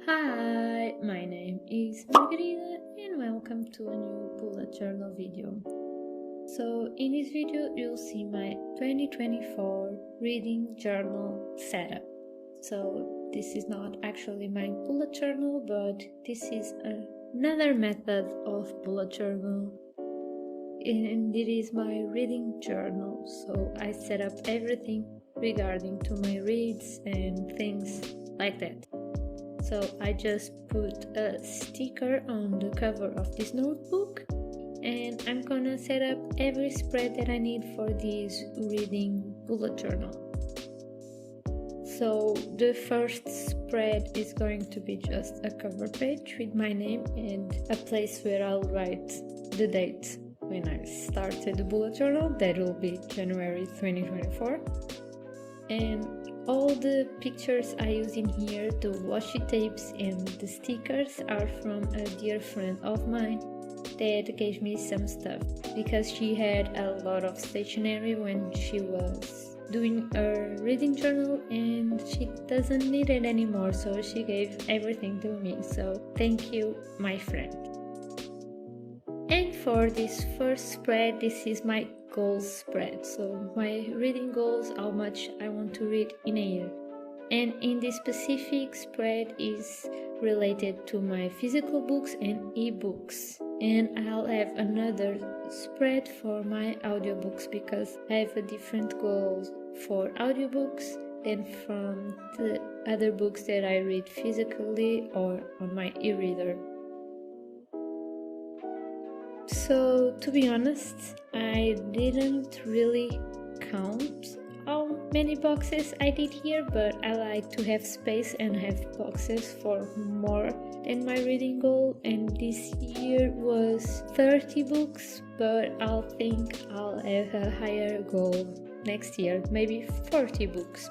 Hi, my name is Margarita and welcome to a new bullet journal video. So in this video you'll see my 2024 reading journal setup. So this is not actually my bullet journal, but this is another method of bullet journal, and it is my reading journal. So I set up everything regarding to my reads and things like that. So I just put a sticker on the cover of this notebook, and I'm gonna set up every spread that I need for this reading bullet journal. So the first spread is going to be just a cover page with my name and a place where I'll write the date when I started the bullet journal. That will be January 2024. And all the pictures I use in here, the washi tapes and the stickers, are from a dear friend of mine that gave me some stuff because she had a lot of stationery when she was doing a reading journal and she doesn't need it anymore, so she gave everything to me. So thank you, my friend. And for this first spread, this is my goals spread. So my reading goals, how much I want to read in a year. And in this specific spread is related to my physical books and ebooks. And I'll have another spread for my audiobooks because I have a different goal for audiobooks than from the other books that I read physically or on my e-reader. So to be honest, I didn't really count how many boxes I did here, but I like to have space and have boxes for more than my reading goal, and this year was 30 books, but I'll think I'll have a higher goal next year, maybe 40 books.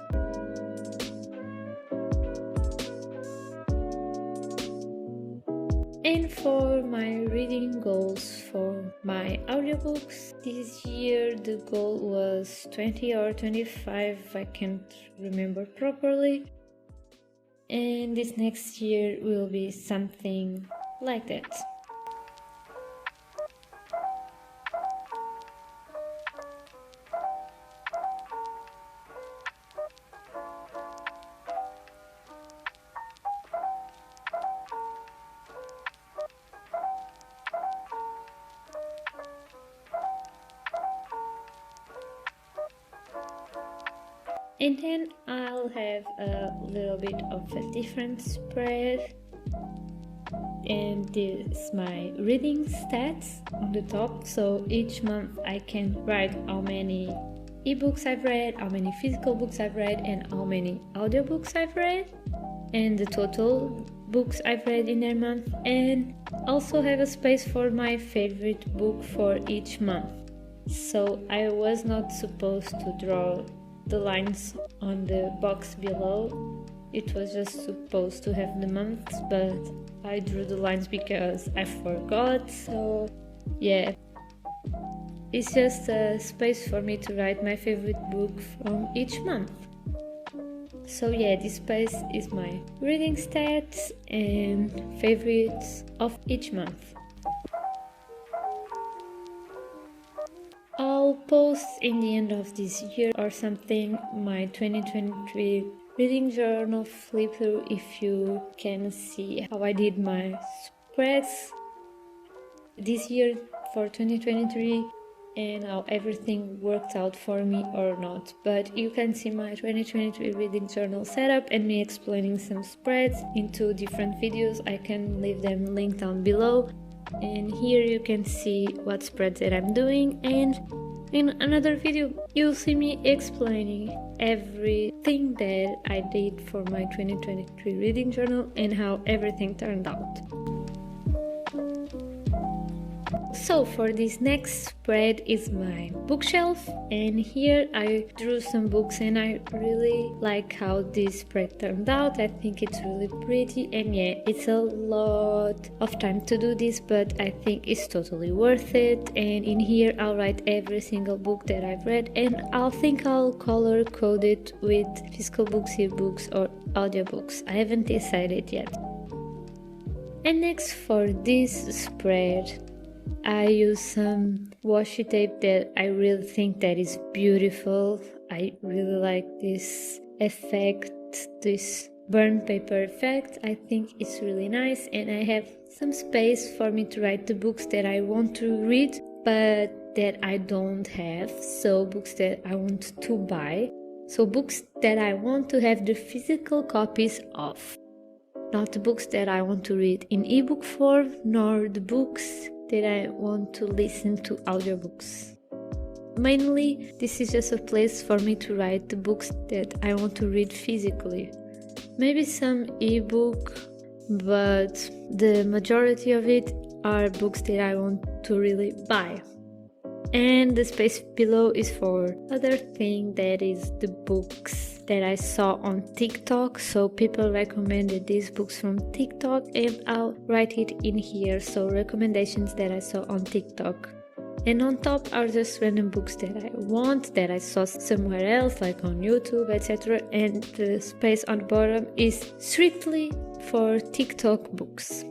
And for my reading goals for my audiobooks, this year the goal was 20 or 25, I can't remember properly. And this next year will be something like that. And then I'll have a little bit of a different spread, and this is my reading stats on the top. So each month I can write how many ebooks I've read, how many physical books I've read, and how many audiobooks I've read, and the total books I've read in a month, and also have a space for my favorite book for each month. So I was not supposed to draw the lines on the box below. It was just supposed to have the months, but I drew the lines because I forgot. So yeah, it's just a space for me to write my favorite book from each month. So yeah, this space is my reading stats and favorites of each month. I'll post in the end of this year or something my 2023 reading journal flip through if you can see how I did my spreads this year for 2023 and how everything worked out for me or not. But you can see my 2023 reading journal setup and me explaining some spreads in 2 different videos. I can leave them linked down below. And here you can see what spreads that I'm doing, and in another video you'll see me explaining everything that I did for my 2023 reading journal and how everything turned out. So for this next spread is my bookshelf, and here I drew some books and I really like how this spread turned out. I think it's really pretty, and yeah, it's a lot of time to do this, but I think it's totally worth it. And in here I'll write every single book that I've read, and I'll color code it with physical books, ebooks or audiobooks. I haven't decided yet. And next, for this spread, I use some washi tape that I really think that is beautiful. I really like this effect, this burn paper effect. I think it's really nice, and I have some space for me to write the books that I want to read but that I don't have, so books that I want to buy, so books that I want to have the physical copies of, not the books that I want to read in ebook form, nor the books that I want to listen to audiobooks. Mainly, this is just a place for me to write the books that I want to read physically. Maybe some ebook, but the majority of it are books that I want to really buy. And the space below is for other thing, that is the books that I saw on TikTok. So people recommended these books from TikTok and I'll write it in here. So recommendations that I saw on TikTok. And on top are just random books that I want, that I saw somewhere else, like on YouTube, etc. And the space on the bottom is strictly for TikTok books.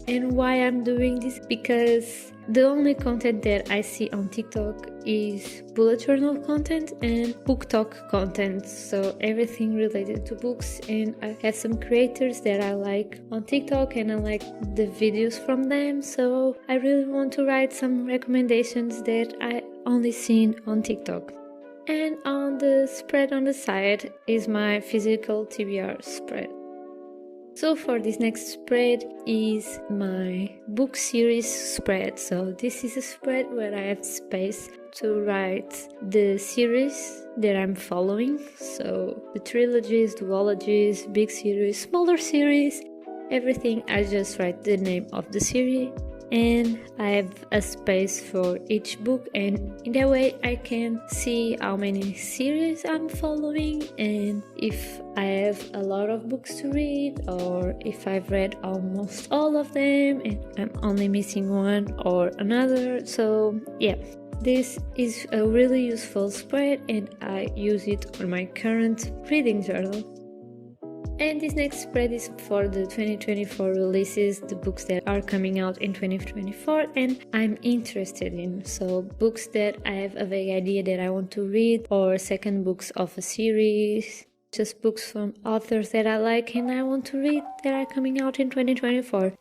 And why I'm doing this? Because the only content that I see on TikTok is bullet journal content and book talk content, so everything related to books. And I have some creators that I like on TikTok and I like the videos from them, so I really want to write some recommendations that I only seen on TikTok. And on the spread on the side is my physical TBR spread. So for this next spread is my book series spread. So this is a spread where I have space to write the series that I'm following. So the trilogies, duologies, big series, smaller series, everything. I just write the name of the series. And I have a space for each book, and in that way I can see how many series I'm following and if I have a lot of books to read or if I've read almost all of them and I'm only missing one or another. So yeah, this is a really useful spread and I use it on my current reading journal. And this next spread is for the 2024 releases, the books that are coming out in 2024 and I'm interested in. So books that I have a vague idea that I want to read, or second books of a series, just books from authors that I like and I want to read that are coming out in 2024.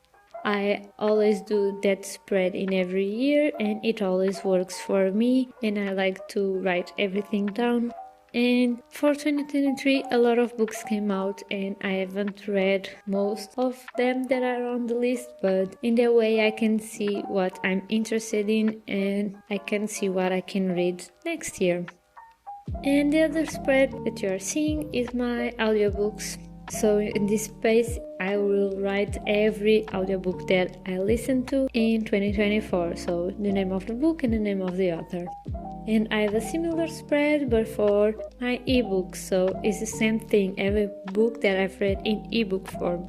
I always do that spread in every year and it always works for me and I like to write everything down. And for 2023 a lot of books came out and I haven't read most of them that are on the list, but in that way I can see what I'm interested in and I can see what I can read next year. And the other spread that you are seeing is my audiobooks. So in this space I will write every audiobook that I listen to in 2024, so the name of the book and the name of the author. And I have a similar spread but for my ebooks, so it's the same thing, every book that I've read in ebook form.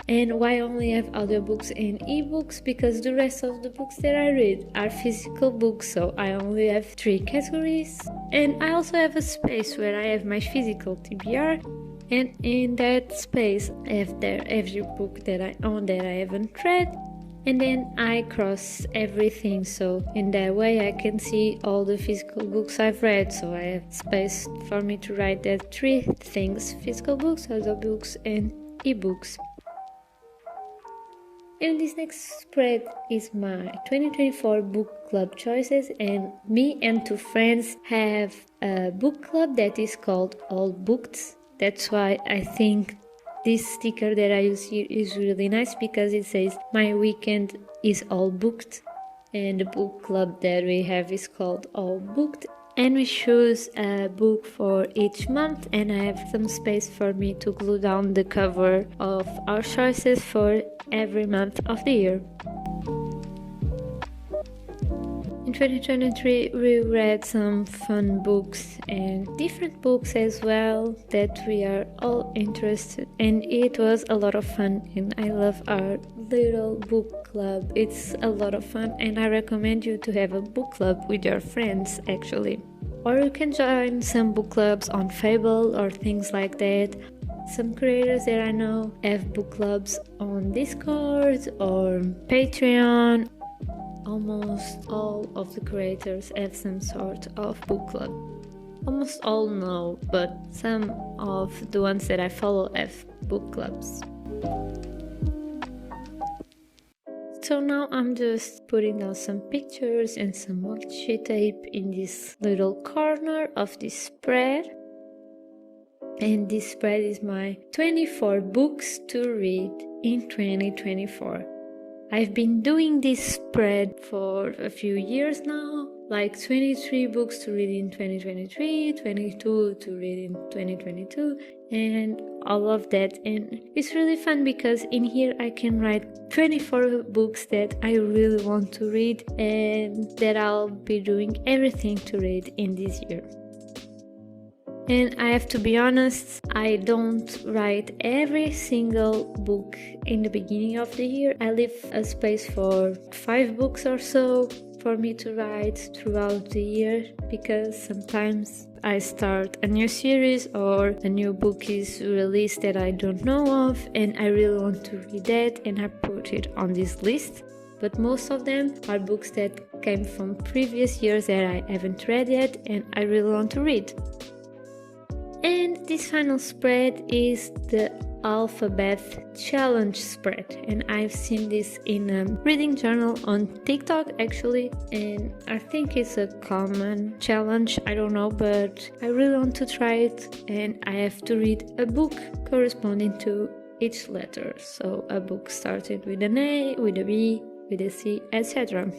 And why only have audiobooks and ebooks? Because the rest of the books that I read are physical books, so I only have 3 categories. And I also have a space where I have my physical TBR, and in that space I have there every book that I own that I haven't read. And then I cross everything, so in that way I can see all the physical books I've read. So I have space for me to write that 3 things: physical books, audiobooks and ebooks. And this next spread is my 2024 book club choices, and me and 2 friends have a book club that is called All Booked. That's why I think this sticker that I use here is really nice, because it says my weekend is all booked, and the book club that we have is called All Booked, and we choose a book for each month, and I have some space for me to glue down the cover of our choices for every month of the year. In 2023 we read some fun books and different books as well that we are all interested in. It was a lot of fun and I love our little book club. It's a lot of fun and I recommend you to have a book club with your friends actually. Or you can join some book clubs on Fable or things like that. Some creators that I know have book clubs on Discord or Patreon. Almost all of the creators have some sort of book club. Almost all no, but some of the ones that I follow have book clubs. So now I'm just putting down some pictures and some washi tape in this little corner of this spread. And this spread is my 24 books to read in 2024. I've been doing this spread for a few years now, like 23 books to read in 2023, 22 to read in 2022, and all of that. And it's really fun because in here I can write 24 books that I really want to read and that I'll be doing everything to read in this year. And I have to be honest, I don't write every single book in the beginning of the year. I leave a space for 5 books or so for me to write throughout the year, because sometimes I start a new series or a new book is released that I don't know of and I really want to read that, and I put it on this list. But most of them are books that came from previous years that I haven't read yet and I really want to read. And this final spread is the alphabet challenge spread, and I've seen this in a reading journal on TikTok actually, and I think it's a common challenge, I don't know, but I really want to try it, and I have to read a book corresponding to each letter. So a book started with an A, with a B, with a C, etc.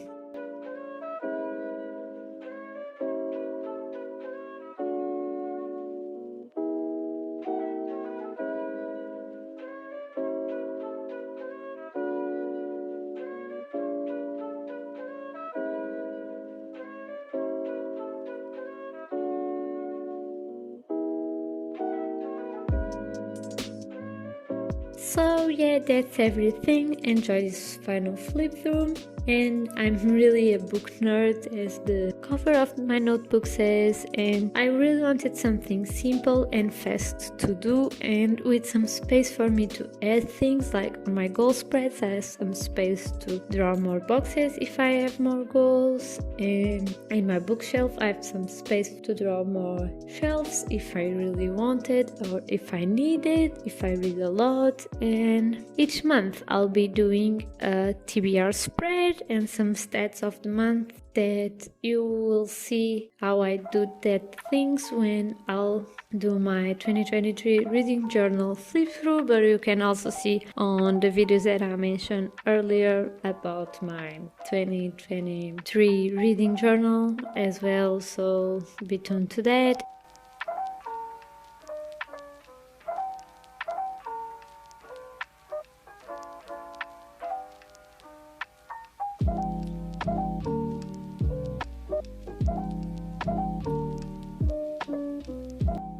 So yeah, that's everything. Enjoy this final flip through. And I'm really a book nerd, as the cover of my notebook says, and I really wanted something simple and fast to do, and with some space for me to add things. Like on my goal spreads I have some space to draw more boxes if I have more goals, and in my bookshelf I have some space to draw more shelves if I really want it or if I need it, if I read a lot. And each month I'll be doing a TBR spread and some stats of the month that you will see how I do that things when I'll do my 2023 reading journal flip through, but you can also see on the videos that I mentioned earlier about my 2023 reading journal as well, so be tuned to that.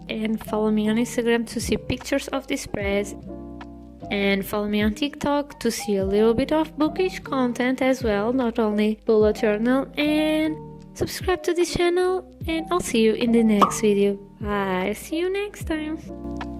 And follow me on Instagram to see pictures of the spreads, and follow me on TikTok to see a little bit of bookish content as well, not only bullet journal, and subscribe to this channel, and I'll see you in the next video. Bye, see you next time.